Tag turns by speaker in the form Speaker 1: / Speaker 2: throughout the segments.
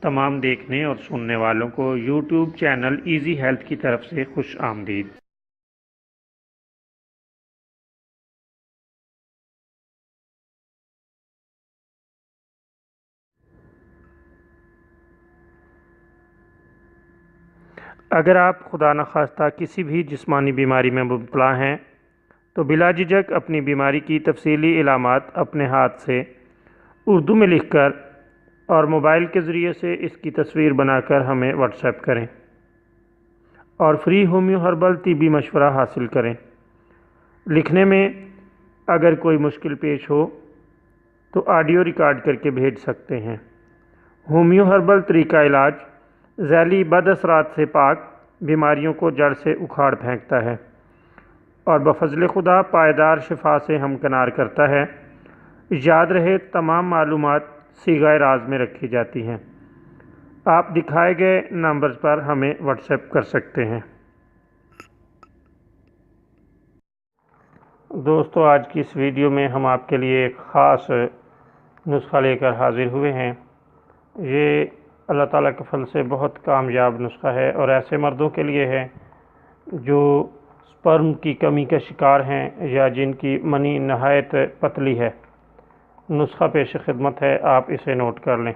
Speaker 1: تمام دیکھنے اور سننے والوں کو یوٹیوب چینل ایزی ہیلتھ کی طرف سے خوش آمدید۔ اگر آپ خدا نخواستہ کسی بھی جسمانی بیماری میں مبتلا ہیں تو بلا جھجک اپنی بیماری کی تفصیلی علامات اپنے ہاتھ سے اردو میں لکھ کر اور موبائل کے ذریعے سے اس کی تصویر بنا کر ہمیں واٹس ایپ کریں اور فری ہومیو ہربل طبی مشورہ حاصل کریں۔ لکھنے میں اگر کوئی مشکل پیش ہو تو آڈیو ریکارڈ کر کے بھیج سکتے ہیں۔ ہومیو ہربل طریقہ علاج ذیلی بد اثرات سے پاک، بیماریوں کو جڑ سے اکھاڑ پھینکتا ہے اور بفضل خدا پائیدار شفا سے ہمکنار کرتا ہے۔ یاد رہے تمام معلومات صیغہ راز میں رکھی جاتی ہیں۔ آپ دکھائے گئے نمبرز پر ہمیں واٹس ایپ کر سکتے ہیں۔ دوستو، آج کی اس ویڈیو میں ہم آپ کے لیے ایک خاص نسخہ لے کر حاضر ہوئے ہیں۔ یہ اللہ تعالیٰ کے فضل سے بہت کامیاب نسخہ ہے اور ایسے مردوں کے لیے ہے جو سپرم کی کمی کا شکار ہیں یا جن کی منی نہایت پتلی ہے۔ نسخہ پیش خدمت ہے، آپ اسے نوٹ کر لیں۔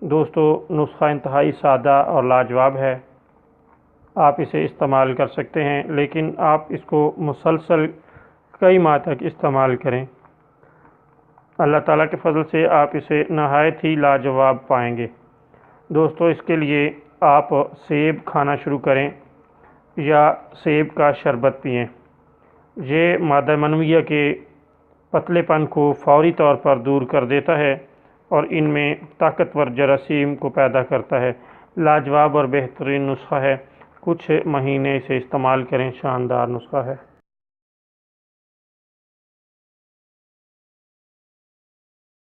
Speaker 1: دوستو، نسخہ انتہائی سادہ اور لاجواب ہے۔ آپ اسے استعمال کر سکتے ہیں، لیکن آپ اس کو مسلسل کئی ماہ تک استعمال کریں۔ اللہ تعالیٰ کے فضل سے آپ اسے نہایت ہی لاجواب پائیں گے۔ دوستو، اس کے لیے آپ سیب کھانا شروع کریں یا سیب کا شربت پئیں۔ یہ مادہ منویہ کے پتلے پن کو فوری طور پر دور کر دیتا ہے اور ان میں طاقتور جراثیم کو پیدا کرتا ہے۔ لاجواب اور بہترین نسخہ ہے، کچھ مہینے اسے استعمال کریں، شاندار نسخہ ہے۔